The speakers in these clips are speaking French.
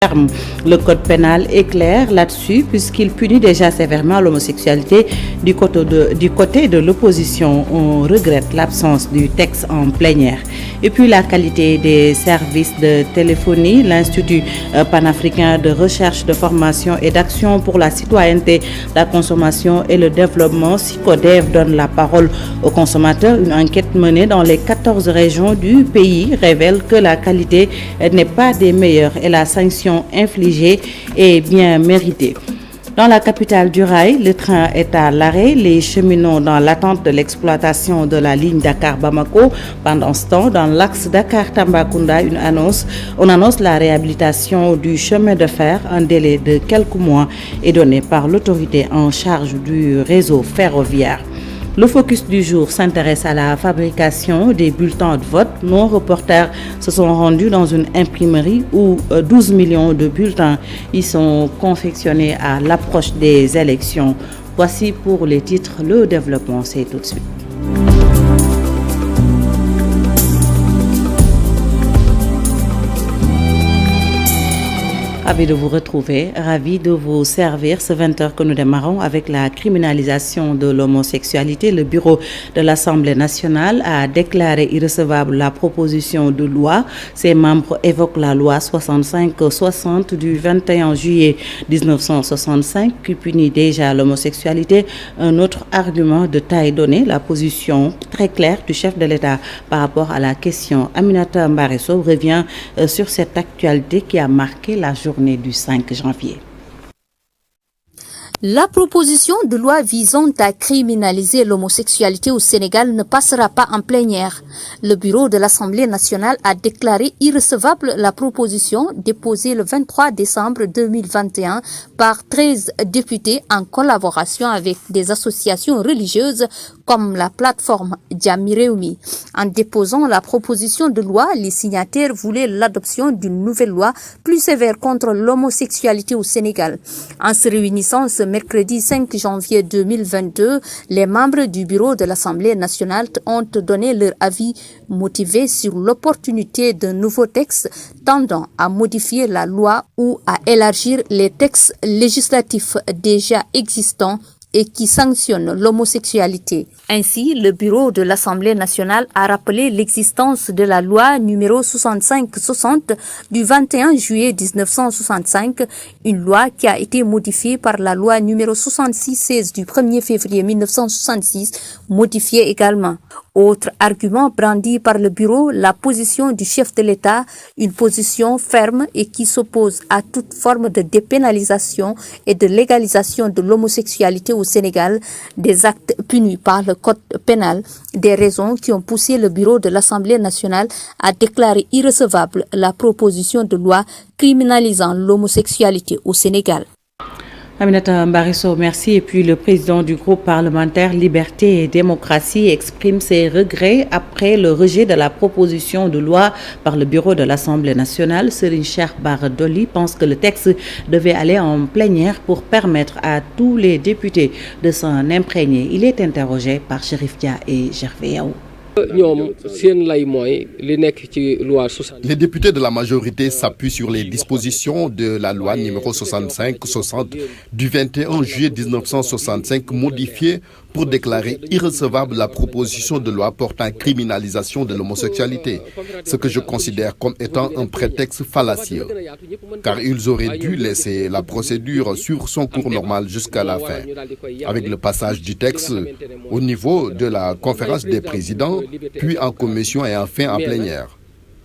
ferme. Le code pénal est clair là-dessus puisqu'il punit déjà sévèrement l'homosexualité du côté de l'opposition. On regrette l'absence du texte en plénière. Et puis la qualité des services de téléphonie, l'Institut panafricain de recherche, de formation et d'action pour la citoyenneté, la consommation et le développement, SICODEV, donne la parole aux consommateurs. Une enquête menée dans les 14 régions du pays révèle que la qualité n'est pas des meilleures et la sanction infligée est bien méritée. Dans la capitale du rail, le train est à l'arrêt. Les cheminots dans l'attente de l'exploitation de la ligne Dakar-Bamako. Pendant ce temps, dans l'axe Dakar-Tambacounda, on annonce la réhabilitation du chemin de fer. Un délai de quelques mois est donné par l'autorité en charge du réseau ferroviaire. Le focus du jour s'intéresse à la fabrication des bulletins de vote. Nos reporters se sont rendus dans une imprimerie où 12 millions de bulletins y sont confectionnés à l'approche des élections. Voici pour les titres. Le développement, c'est tout de suite. Ravi de vous retrouver, ravi de vous servir ce 20h que nous démarrons avec la criminalisation de l'homosexualité. Le bureau de l'Assemblée nationale a déclaré irrecevable la proposition de loi. Ses membres évoquent la loi 65-60 du 21 juillet 1965 qui punit déjà l'homosexualité. Un autre argument de taille donnée, la position très claire du chef de l'État par rapport à la question. Aminata Mbaresso revient sur cette actualité qui a marqué la journée du 5 janvier. La proposition de loi visant à criminaliser l'homosexualité au Sénégal ne passera pas en plénière. Le bureau de l'Assemblée nationale a déclaré irrecevable la proposition déposée le 23 décembre 2021 par 13 députés en collaboration avec des associations religieuses comme la plateforme Jamireumi. En déposant la proposition de loi, les signataires voulaient l'adoption d'une nouvelle loi plus sévère contre l'homosexualité au Sénégal. En se réunissant ce mercredi 5 janvier 2022, les membres du bureau de l'Assemblée nationale ont donné leur avis motivé sur l'opportunité d'un nouveau texte tendant à modifier la loi ou à élargir les textes législatifs déjà existants et qui sanctionne l'homosexualité. Ainsi, le bureau de l'Assemblée nationale a rappelé l'existence de la loi numéro 65-60 du 21 juillet 1965, une loi qui a été modifiée par la loi numéro 66-16 du 1er février 1966, modifiée également. Autre argument brandi par le bureau, la position du chef de l'État, une position ferme et qui s'oppose à toute forme de dépénalisation et de légalisation de l'homosexualité au Sénégal, des actes punis par le code pénal, des raisons qui ont poussé le bureau de l'Assemblée nationale à déclarer irrecevable la proposition de loi criminalisant l'homosexualité au Sénégal. Aminata Mbaresso, merci. Et puis le président du groupe parlementaire Liberté et Démocratie exprime ses regrets après le rejet de la proposition de loi par le bureau de l'Assemblée nationale. Serigne Cheikh Bara Dolly pense que le texte devait aller en plénière pour permettre à tous les députés de s'en imprégner. Il est interrogé par Chérif Dia et Gervais Yaou. Les députés de la majorité s'appuient sur les dispositions de la loi numéro 65-60 du 21 juillet 1965 modifiée pour déclarer irrecevable la proposition de loi portant criminalisation de l'homosexualité, ce que je considère comme étant un prétexte fallacieux, car ils auraient dû laisser la procédure sur son cours normal jusqu'à la fin. Avec le passage du texte au niveau de la conférence des présidents, puis en commission et enfin en plénière,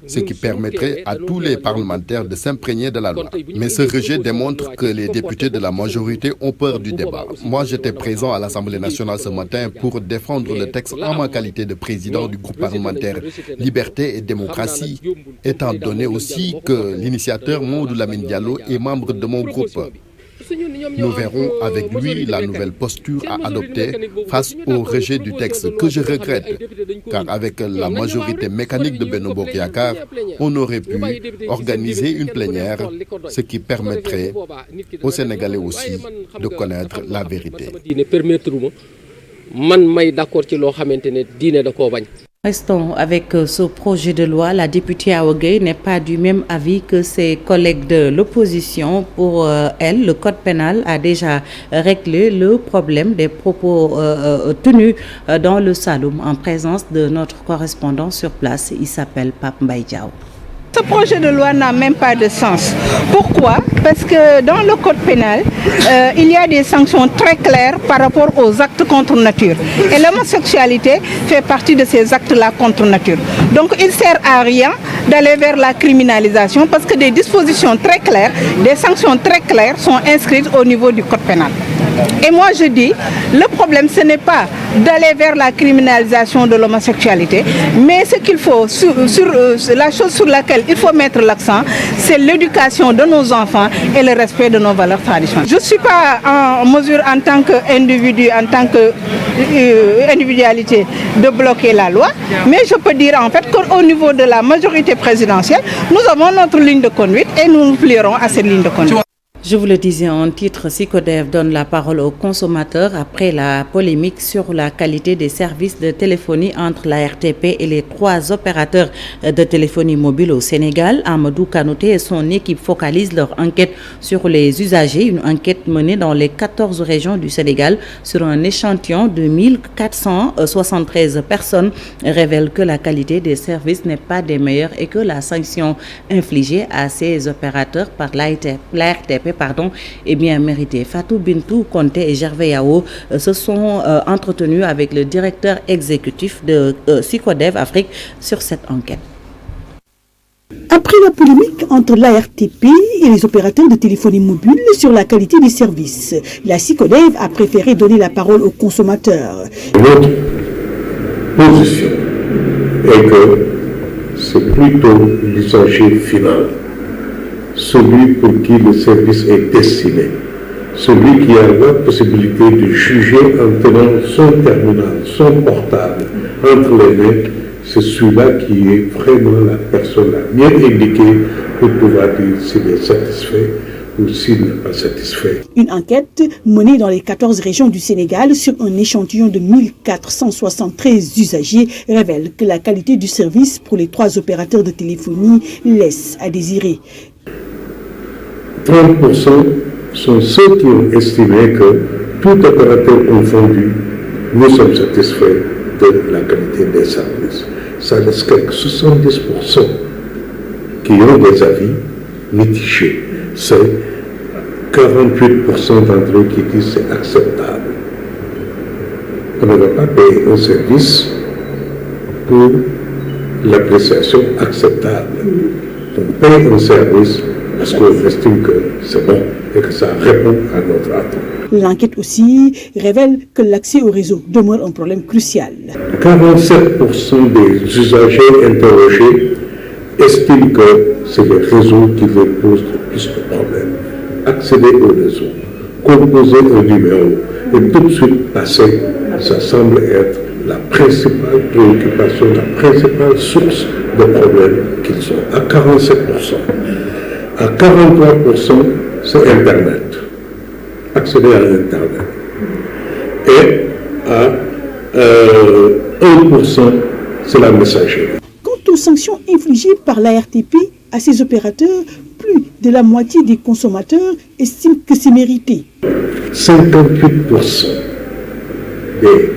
ce qui permettrait à tous les parlementaires de s'imprégner de la loi. Mais ce rejet démontre que les députés de la majorité ont peur du débat. Moi, j'étais présent à l'Assemblée nationale ce matin pour défendre le texte en ma qualité de président du groupe parlementaire Liberté et Démocratie, étant donné aussi que l'initiateur Mamadou Lamine Diallo est membre de mon groupe. Nous verrons avec lui la nouvelle posture à adopter face au rejet du texte que je regrette, car avec la majorité mécanique de Benno Bokk Yakaar, on aurait pu organiser une plénière, ce qui permettrait aux Sénégalais aussi de connaître la vérité. Restons avec ce projet de loi. La députée Awa Gueye n'est pas du même avis que ses collègues de l'opposition. Pour elle, le code pénal a déjà réglé le problème des propos tenus dans le Saloum en présence de notre correspondant sur place. Il s'appelle Pape Mbaye Diaw. Ce projet de loi n'a même pas de sens. Pourquoi? Parce que dans le code pénal, il y a des sanctions très claires par rapport aux actes contre nature. Et l'homosexualité fait partie de ces actes-là contre nature. Donc il ne sert à rien d'aller vers la criminalisation parce que des dispositions très claires, des sanctions très claires sont inscrites au niveau du code pénal. Et moi je dis, le problème ce n'est pas d'aller vers la criminalisation de l'homosexualité, mais ce qu'il faut, la chose sur laquelle il faut mettre l'accent, c'est l'éducation de nos enfants et le respect de nos valeurs traditionnelles. Je ne suis pas en mesure en tant qu'individu, en tant qu'individualité de bloquer la loi, mais je peux dire en fait qu'au niveau de la majorité présidentielle, nous avons notre ligne de conduite et nous nous plierons à cette ligne de conduite. Je vous le disais en titre, SYCODEV donne la parole aux consommateurs après la polémique sur la qualité des services de téléphonie entre la RTP et les 3 opérateurs de téléphonie mobile au Sénégal. Amadou Kanouté et son équipe focalisent leur enquête sur les usagers. Une enquête menée dans les 14 régions du Sénégal sur un échantillon de 1473 personnes révèle que la qualité des services n'est pas des meilleures et que la sanction infligée à ces opérateurs par la RTP est bien mérité. Fatou Bintou Conté et Gervais Yao se sont entretenus avec le directeur exécutif de SYCODEV Afrique sur cette enquête. Après la polémique entre l'ARTP et les opérateurs de téléphonie mobile sur la qualité des services, la SYCODEV a préféré donner la parole aux consommateurs. Notre position est que c'est plutôt l'usager final, celui pour qui le service est destiné, celui qui a la possibilité de juger en tenant son terminal, son portable entre les mains, c'est celui-là qui est vraiment la personne la mieux indiquée pour pouvoir dire s'il est satisfait ou s'il n'est pas satisfait. Une enquête menée dans les 14 régions du Sénégal sur un échantillon de 1473 usagers révèle que la qualité du service pour les 3 opérateurs de téléphonie laisse à désirer. 30% sont ceux qui ont estimé que tout opérateur confondu, nous sommes satisfaits de la qualité des services. Ça laisse quelques 70% qui ont des avis mitigés. C'est 48% d'entre eux qui disent c'est acceptable. On ne va pas payer un service pour l'appréciation acceptable. On paye un service parce qu'on estime que c'est bon et que ça répond à notre attente. L'enquête aussi révèle que l'accès au réseau demeure un problème crucial. 47% des usagers interrogés estiment que c'est les réseaux qui leur posent le plus de problèmes. Accéder au réseau, composer un numéro et tout de suite passer, ça semble être la principale préoccupation, la principale source de problèmes qu'ils ont. À 47%. À 43%, c'est Internet. Accéder à Internet. Et à 1%, c'est la messagerie. Quant aux sanctions infligées par l'ARTP à ces opérateurs, plus de la moitié des consommateurs estiment que c'est mérité. 58% des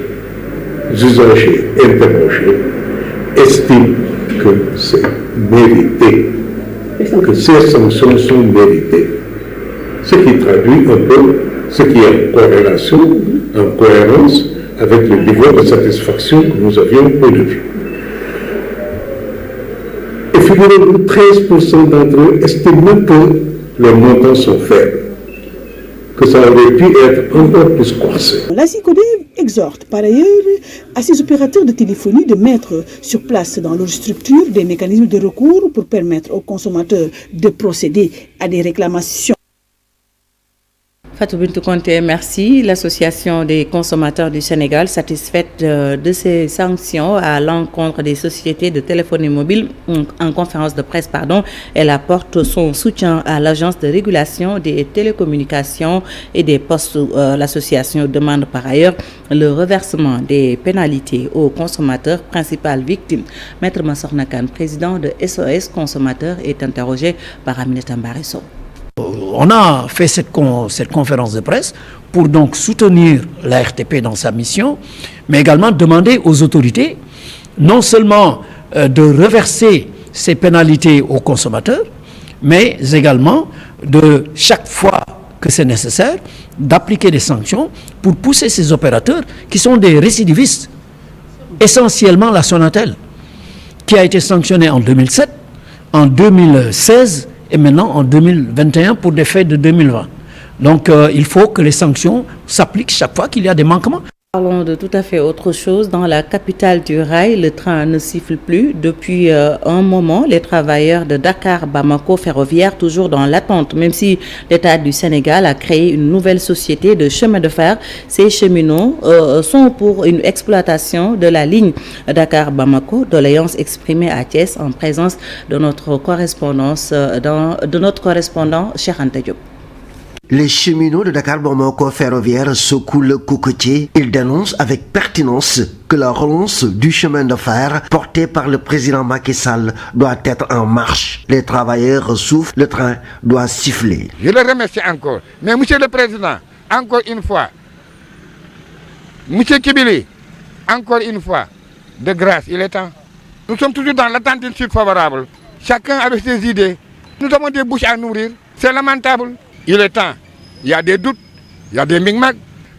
usagers interrogés estiment que c'est mérité, que ces sanctions sont méritées. Ce qui traduit un peu ce qui est en corrélation, en cohérence avec le niveau de satisfaction que nous avions au début. Et figurez-vous, 13% d'entre eux estiment que les montants sont faibles, que ça aurait pu être encore plus corsé. La SYCODEV exhorte par ailleurs à ces opérateurs de téléphonie de mettre sur place dans leur structure des mécanismes de recours pour permettre aux consommateurs de procéder à des réclamations. Fatou Bintou Conté, merci. L'Association des consommateurs du Sénégal, satisfaite de ces sanctions à l'encontre des sociétés de téléphonie mobile, en conférence de presse, elle apporte son soutien à l'Agence de régulation des télécommunications et des postes. L'association demande par ailleurs le reversement des pénalités aux consommateurs, principales victimes. Maître Massorna Kane, président de SOS Consommateurs, est interrogé par Aminata Mbarisso. On a fait cette conférence de presse pour donc soutenir la RTP dans sa mission, mais également demander aux autorités non seulement de reverser ces pénalités aux consommateurs, mais également de chaque fois que c'est nécessaire d'appliquer des sanctions pour pousser ces opérateurs qui sont des récidivistes, essentiellement la Sonatel, qui a été sanctionnée en 2007, en 2016 et maintenant en 2021 pour des faits de 2020. Donc il faut que les sanctions s'appliquent chaque fois qu'il y a des manquements. Parlons de tout à fait autre chose. Dans la capitale du rail, le train ne siffle plus. Depuis un moment, les travailleurs de Dakar-Bamako Ferroviaire, toujours dans l'attente, même si l'État du Sénégal a créé une nouvelle société de chemin de fer, ces cheminots sont pour une exploitation de la ligne Dakar-Bamako, doléance exprimée à Thiès en présence de notre correspondant Cheikh Anta Diop. Les cheminots de Dakar-Bamako Ferroviaire secouent le cocotier. Ils dénoncent avec pertinence que la relance du chemin de fer porté par le président Macky Sall doit être en marche. Les travailleurs souffrent, le train doit siffler. Je le remercie encore. Mais monsieur le président, encore une fois, monsieur Kibili, encore une fois, de grâce, il est temps. Nous sommes toujours dans l'attente d'une suite favorable. Chacun avec ses idées. Nous avons des bouches à nourrir. C'est lamentable. Il est temps. Il y a des doutes, il y a des micmacs.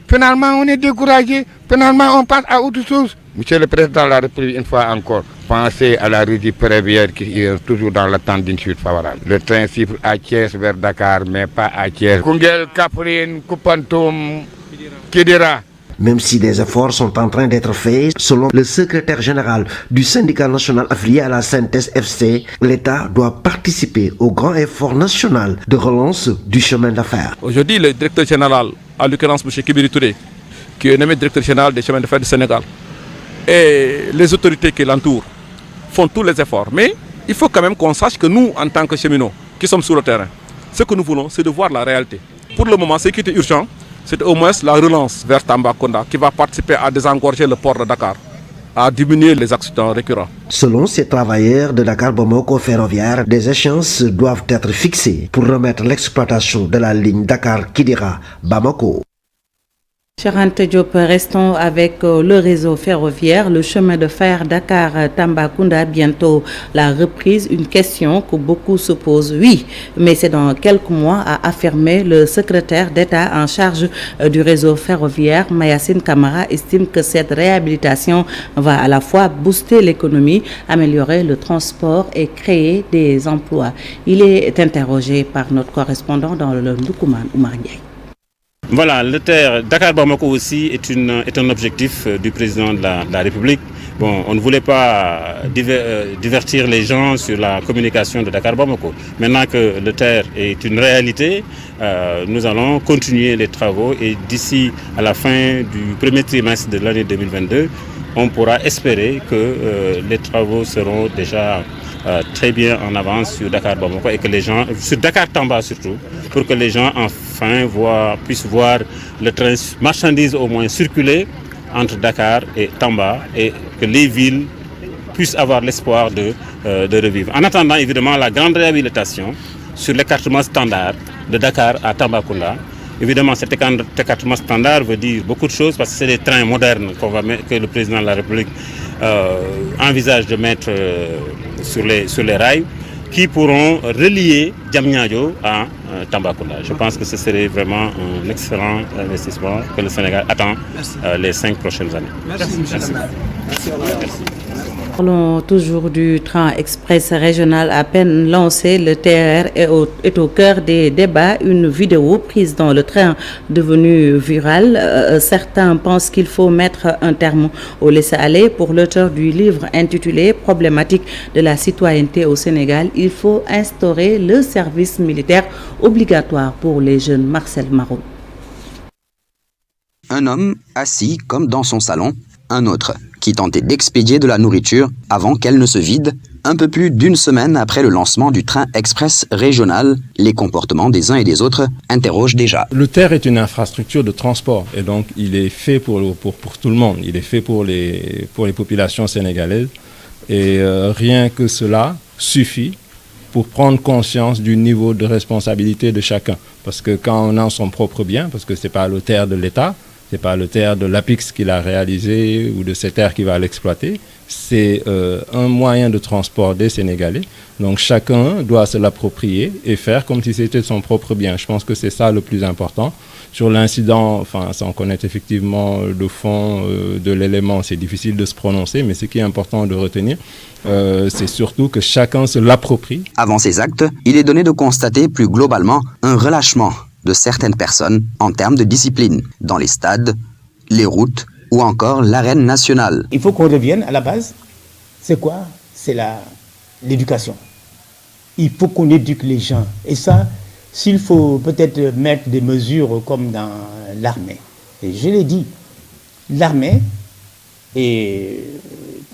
Finalement, on est découragé. Finalement, on passe à autre chose. Monsieur le Président de la République, une fois encore, pensez à la régie ferroviaire qui est toujours dans l'attente d'une suite favorable. Le train siffle à Thiès vers Dakar, mais pas à Thiès. Koungheul, Kaffrine, Koupantoum, Kidira. Même si des efforts sont en train d'être faits, selon le secrétaire général du syndicat national affilié à la CNTS FC, l'État doit participer au grand effort national de relance du chemin d'affaires. Aujourd'hui, le directeur général, en l'occurrence M. Kibiri Touré, qui est nommé directeur général des chemins de fer du Sénégal, et les autorités qui l'entourent font tous les efforts. Mais il faut quand même qu'on sache que nous, en tant que cheminots, qui sommes sur le terrain, ce que nous voulons, c'est de voir la réalité. Pour le moment, ce qui était urgent, c'est au moins la relance vers Tambacounda qui va participer à désengorger le port de Dakar, à diminuer les accidents récurrents. Selon ces travailleurs de Dakar-Bamako Ferroviaire, des échéances doivent être fixées pour remettre l'exploitation de la ligne Dakar-Kidira-Bamako. Cheikh Anta Diop, restons avec le réseau ferroviaire, le chemin de fer Dakar-Tambacounda, bientôt la reprise, une question que beaucoup se posent. Oui, mais c'est dans quelques mois, a affirmé le secrétaire d'État en charge du réseau ferroviaire, Mayacine Camara, estime que cette réhabilitation va à la fois booster l'économie, améliorer le transport et créer des emplois. Il est interrogé par notre correspondant dans le Ndoukoumane, Oumar Ndiaye. Voilà, le TER Dakar-Bamako aussi est un objectif du président de la République. Bon, on ne voulait pas divertir les gens sur la communication de Dakar-Bamako. Maintenant que le TER est une réalité, nous allons continuer les travaux et d'ici à la fin du premier trimestre de l'année 2022, on pourra espérer que les travaux seront déjà très bien en avance sur Dakar-Bamako et que les gens, sur Dakar-Tamba surtout, pour que les gens enfin puissent voir le train marchandise au moins circuler entre Dakar et Tamba et que les villes puissent avoir l'espoir de revivre. En attendant évidemment la grande réhabilitation sur l'écartement standard de Dakar à Tambacounda. Évidemment, cet écartement standard veut dire beaucoup de choses parce que c'est des trains modernes que le président de la République envisage de mettre sur les rails qui pourront relier Diamniadio à Tambacounda. Je pense que ce serait vraiment un excellent investissement que le Sénégal attend les 5 prochaines années. Merci. Parlons toujours du train express régional à peine lancé. Le TER est au cœur des débats. Une vidéo prise dans le train devenu viral. Certains pensent qu'il faut mettre un terme au laisser-aller. Pour l'auteur du livre intitulé « Problématique de la citoyenneté au Sénégal », il faut instaurer le service militaire obligatoire pour les jeunes. Marcel Marot. Un homme assis comme dans son salon, un autre qui tentait d'expédier de la nourriture avant qu'elle ne se vide. Un peu plus d'une semaine après le lancement du train express régional, les comportements des uns et des autres interrogent déjà. Le TER est une infrastructure de transport et donc il est fait pour tout le monde. Il est fait pour les populations sénégalaises et rien que cela suffit pour prendre conscience du niveau de responsabilité de chacun. Parce que quand on a son propre bien, parce que ce n'est pas le TER de l'État, ce n'est pas le TER de l'APIX qui l'a réalisé ou de CETER qui va l'exploiter, c'est un moyen de transport des Sénégalais. Donc chacun doit se l'approprier et faire comme si c'était son propre bien. Je pense que c'est ça le plus important. Sur l'incident, sans connaître effectivement le fond de l'élément, c'est difficile de se prononcer, mais ce qui est important de retenir, c'est surtout que chacun se l'approprie. Avant ces actes, il est donné de constater plus globalement un relâchement de certaines personnes en termes de discipline, dans les stades, les routes ou encore l'arène nationale. Il faut qu'on revienne à la base. C'est quoi? C'est l'éducation. Il faut qu'on éduque les gens. Et ça, s'il faut peut-être mettre des mesures comme dans l'armée. Et je l'ai dit, l'armée est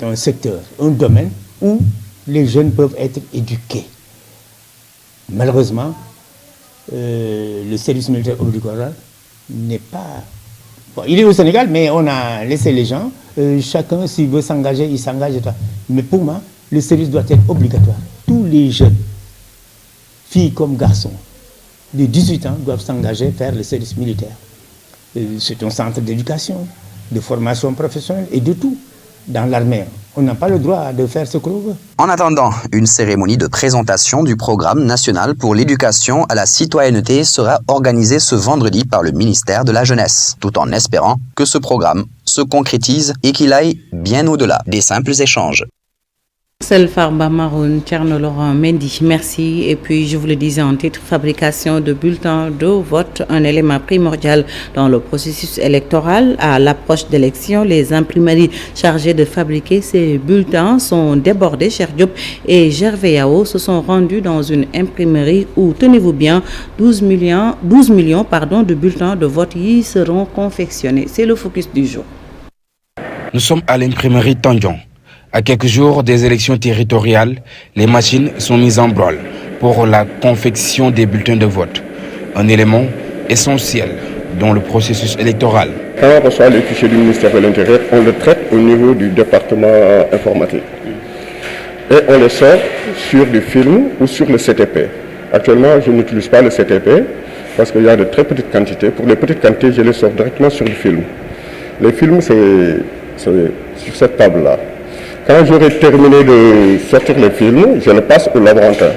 un secteur, un domaine où les jeunes peuvent être éduqués. Malheureusement, le service militaire obligatoire n'est pas... Bon, il est au Sénégal, mais on a laissé les gens. Chacun, s'il veut s'engager, il s'engage. Mais pour moi, le service doit être obligatoire. Tous les jeunes, filles comme garçons, de 18 ans, doivent s'engager faire le service militaire. C'est un centre d'éducation, de formation professionnelle et de tout. Dans l'armée, on n'a pas le droit de faire ce que l'on veut. En attendant, une cérémonie de présentation du programme national pour l'éducation à la citoyenneté sera organisée ce vendredi par le ministère de la Jeunesse, tout en espérant que ce programme se concrétise et qu'il aille bien au-delà des simples échanges. Farba Maroun, Thierno Laurent Mendy, merci. Et puis, je vous le disais en titre, fabrication de bulletins de vote, un élément primordial dans le processus électoral. À l'approche d'élections, les imprimeries chargées de fabriquer ces bulletins sont débordées. Cheikh Diop et Gervais Yao se sont rendus dans une imprimerie où, tenez-vous bien, 12 millions de bulletins de vote y seront confectionnés. C'est le focus du jour. Nous sommes à l'imprimerie Tandion. À quelques jours des élections territoriales, les machines sont mises en branle pour la confection des bulletins de vote. Un élément essentiel dans le processus électoral. Quand on reçoit les fichiers du ministère de l'Intérieur, on le traite au niveau du département informatique. Et on les sort sur du film ou sur le CTP. Actuellement, je n'utilise pas le CTP parce qu'il y a de très petites quantités. Pour les petites quantités, je les sors directement sur le film. Les films, c'est sur cette table-là. Quand j'aurai terminé de sortir le film, je le passe au laborantin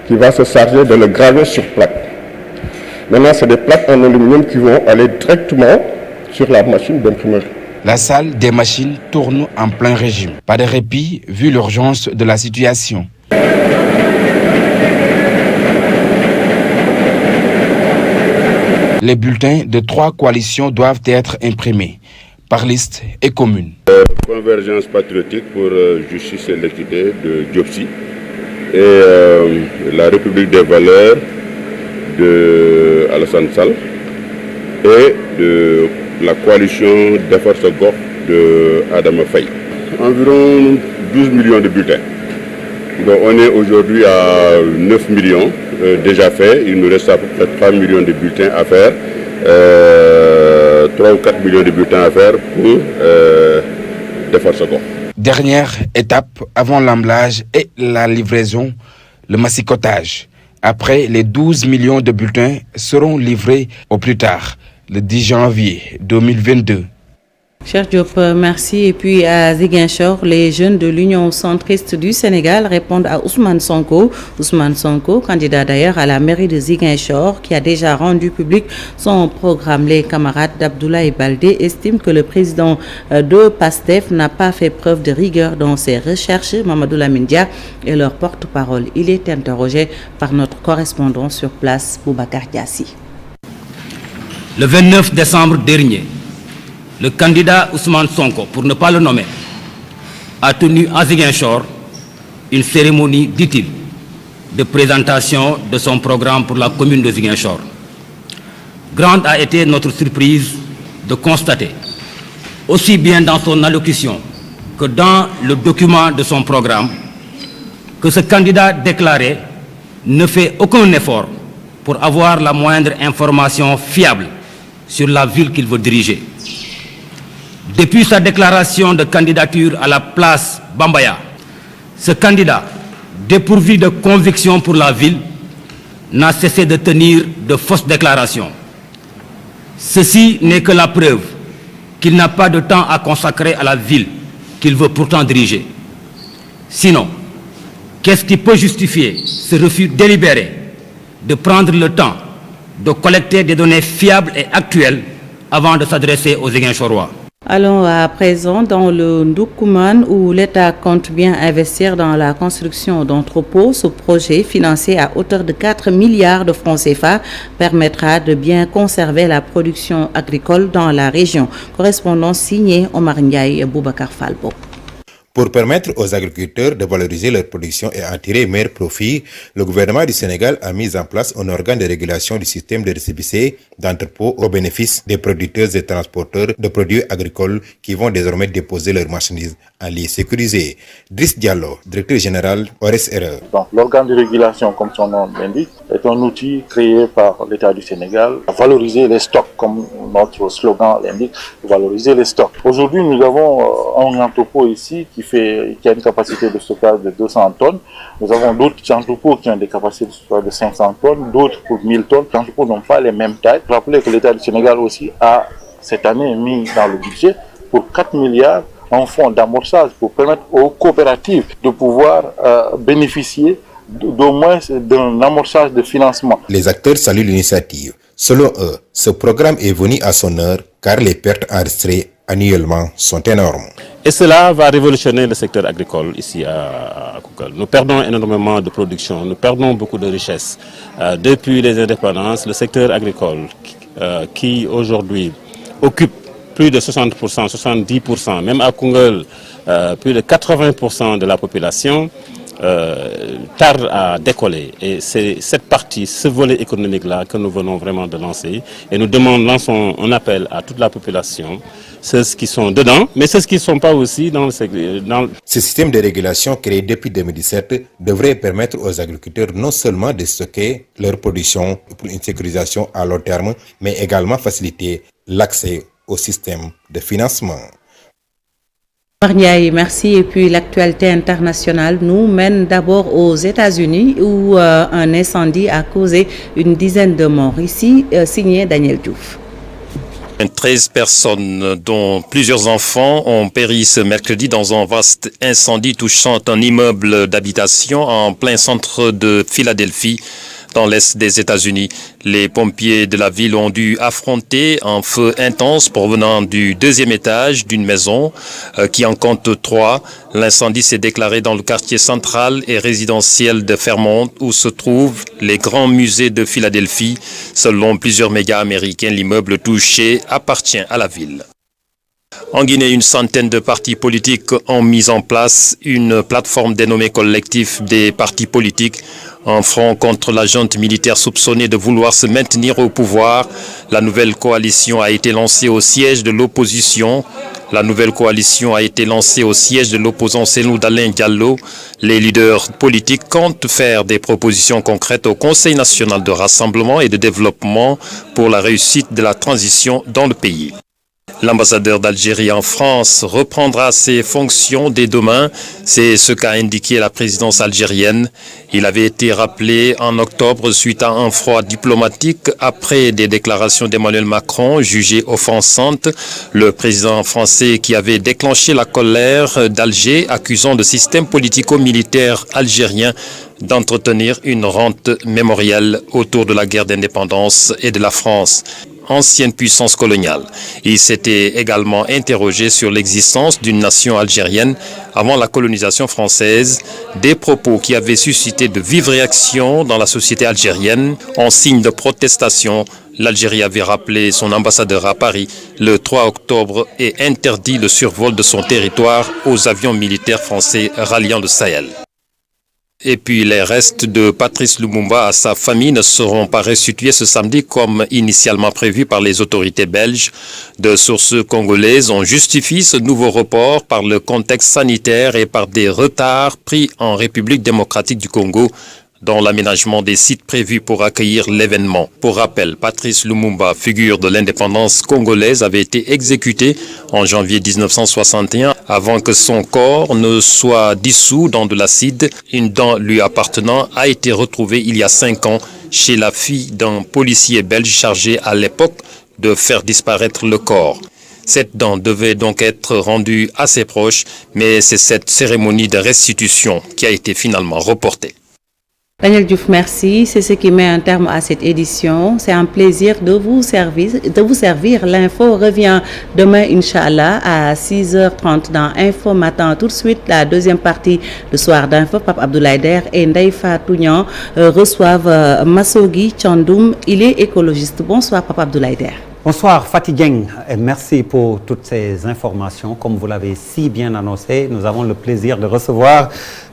qui va se charger de le graver sur plaque. Maintenant, c'est des plaques en aluminium qui vont aller directement sur la machine d'imprimerie. La salle des machines tourne en plein régime. Pas de répit vu l'urgence de la situation. Les bulletins de 3 coalitions doivent être imprimés par liste et commune. Convergence patriotique pour justice et l'équité de Diopsi et la République des valeurs de Alassane Sall et de la coalition d'efforts Gox de Adama Faye. Environ 12 millions de bulletins. Donc on est aujourd'hui à 9 millions déjà faits. Il nous reste à peu près 3 millions de bulletins à faire. 3 ou 4 millions de bulletins à faire pour d'efforts Gox. Dernière étape avant l'emballage et la livraison, le massicotage. Après, les 12 millions de bulletins seront livrés au plus tard, le 10 janvier 2022. Cheikh Diop, merci. Et puis à Ziguinchor, les jeunes de l'Union centriste du Sénégal répondent à Ousmane Sonko. Ousmane Sonko, candidat d'ailleurs à la mairie de Ziguinchor, qui a déjà rendu public son programme. Les camarades d'Abdoulaye Baldé estiment que le président de PASTEF n'a pas fait preuve de rigueur dans ses recherches. Mamadou Lamine Dia est leur porte-parole. Il est interrogé par notre correspondant sur place, Boubacar Diassi. Le 29 décembre dernier, le candidat Ousmane Sonko, pour ne pas le nommer, a tenu à Ziguinchor une cérémonie, dit-il, de présentation de son programme pour la commune de Ziguinchor. Grande a été notre surprise de constater, aussi bien dans son allocution que dans le document de son programme, que ce candidat déclaré ne fait aucun effort pour avoir la moindre information fiable sur la ville qu'il veut diriger. Depuis sa déclaration de candidature à la place Bambaya, ce candidat, dépourvu de conviction pour la ville, n'a cessé de tenir de fausses déclarations. Ceci n'est que la preuve qu'il n'a pas de temps à consacrer à la ville qu'il veut pourtant diriger. Sinon, qu'est-ce qui peut justifier ce refus délibéré de prendre le temps de collecter des données fiables et actuelles avant de s'adresser aux Ziguinchorois? Allons à présent dans le Ndoukoumane où l'État compte bien investir dans la construction d'entrepôts. Ce projet, financé à hauteur de 4 milliards de francs CFA, permettra de bien conserver la production agricole dans la région. Correspondance signée Omar Ndiaye et Boubacar Falbo. Pour permettre aux agriculteurs de valoriser leur production et en tirer meilleur profit, le gouvernement du Sénégal a mis en place un organe de régulation du système de récépissé d'entrepôts au bénéfice des producteurs et transporteurs de produits agricoles qui vont désormais déposer leurs marchandises en lieu sécurisé. Driss Diallo, directeur général ORSRE. Donc, l'organe de régulation, comme son nom l'indique, est un outil créé par l'État du Sénégal à valoriser les stocks, comme notre slogan l'indique, valoriser les stocks. Aujourd'hui, nous avons un entrepôt ici qui a une capacité de stockage de 200 tonnes. Nous avons d'autres entrepôts qui ont des capacités de stockage de 500 tonnes, d'autres pour 1000 tonnes. Les entrepôts n'ont pas les mêmes tailles. Rappelez que l'État du Sénégal aussi a cette année mis dans le budget pour 4 milliards en fonds d'amorçage pour permettre aux coopératives de pouvoir bénéficier d'au moins d'un amorçage de financement. Les acteurs saluent l'initiative. Selon eux, ce programme est venu à son heure car les pertes enregistrées annuellement sont énormes. Et cela va révolutionner le secteur agricole ici à Koukal. Nous perdons énormément de production, nous perdons beaucoup de richesses. Depuis les indépendances, le secteur agricole qui aujourd'hui occupe plus de 60%, 70%, même à Koungheul, plus de 80% de la population, tarde à décoller. Et c'est cette partie, ce volet économique-là que nous venons vraiment de lancer. Et nous lançons un appel à toute la population, ceux qui sont dedans, mais ceux qui ne sont pas aussi dans le secteur. Ce système de régulation créé depuis 2017 devrait permettre aux agriculteurs non seulement de stocker leur production pour une sécurisation à long terme, mais également faciliter l'accès au système de financement. Marniaï, merci. Et puis l'actualité internationale nous mène d'abord aux États-Unis où un incendie a causé une dizaine de morts. Ici, signé Daniel Diouf. 13 personnes, dont plusieurs enfants, ont péri ce mercredi dans un vaste incendie touchant un immeuble d'habitation en plein centre de Philadelphie, dans l'est des États-Unis. Les pompiers de la ville ont dû affronter un feu intense provenant du deuxième étage d'une maison qui en compte 3. L'incendie s'est déclaré dans le quartier central et résidentiel de Fairmont où se trouvent les grands musées de Philadelphie. Selon plusieurs médias américains, l'immeuble touché appartient à la ville. En Guinée, une centaine de partis politiques ont mis en place une plateforme dénommée Collectif des partis politiques, un front contre la junte militaire soupçonnée de vouloir se maintenir au pouvoir. La nouvelle coalition a été lancée au siège de l'opposition. L'opposant Cellou Dalein Diallo. Les leaders politiques comptent faire des propositions concrètes au Conseil national de rassemblement et de développement pour la réussite de la transition dans le pays. L'ambassadeur d'Algérie en France reprendra ses fonctions dès demain. C'est ce qu'a indiqué la présidence algérienne. Il avait été rappelé en octobre suite à un froid diplomatique après des déclarations d'Emmanuel Macron jugées offensantes. Le président français qui avait déclenché la colère d'Alger, accusant le système politico-militaire algérien d'entretenir une rente mémorielle autour de la guerre d'indépendance et de la France, ancienne puissance coloniale. Il s'était également interrogé sur l'existence d'une nation algérienne avant la colonisation française, des propos qui avaient suscité de vives réactions dans la société algérienne. En signe de protestation, l'Algérie avait rappelé son ambassadeur à Paris le 3 octobre et interdit le survol de son territoire aux avions militaires français ralliant le Sahel. Et puis les restes de Patrice Lumumba à sa famille ne seront pas restitués ce samedi comme initialement prévu par les autorités belges. De sources congolaises, on justifie ce nouveau report par le contexte sanitaire et par des retards pris en République démocratique du Congo dans l'aménagement des sites prévus pour accueillir l'événement. Pour rappel, Patrice Lumumba, figure de l'indépendance congolaise, avait été exécuté en janvier 1961 avant que son corps ne soit dissous dans de l'acide. Une dent lui appartenant a été retrouvée il y a 5 ans chez la fille d'un policier belge chargé à l'époque de faire disparaître le corps. Cette dent devait donc être rendue à ses proches, mais c'est cette cérémonie de restitution qui a été finalement reportée. Daniel Diouf, merci. C'est ce qui met un terme à cette édition. C'est un plaisir de vous servir. L'info revient demain, Inch'Allah, à 6h30 dans Info Matin. Tout de suite, la deuxième partie du soir d'Info. Pape Abdoulaye Der et Ndeye Fatou Niang reçoivent Massogi Tchandoum. Il est écologiste. Bonsoir, Pape Abdoulaye Der. Bonsoir Fatih Dieng et merci pour toutes ces informations. Comme vous l'avez si bien annoncé, nous avons le plaisir de recevoir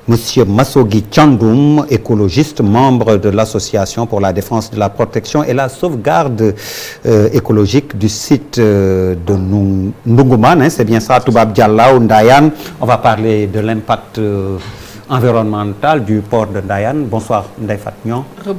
Monsieur Massogi Tchandoum, écologiste, membre de l'Association pour la défense de la protection et la sauvegarde écologique du site de Ndunguman. C'est bien ça, Toubab Dialla ou Ndayan. On va parler de l'impact environnemental du port de Ndayan. Bonsoir Ndeye Fatou Niang.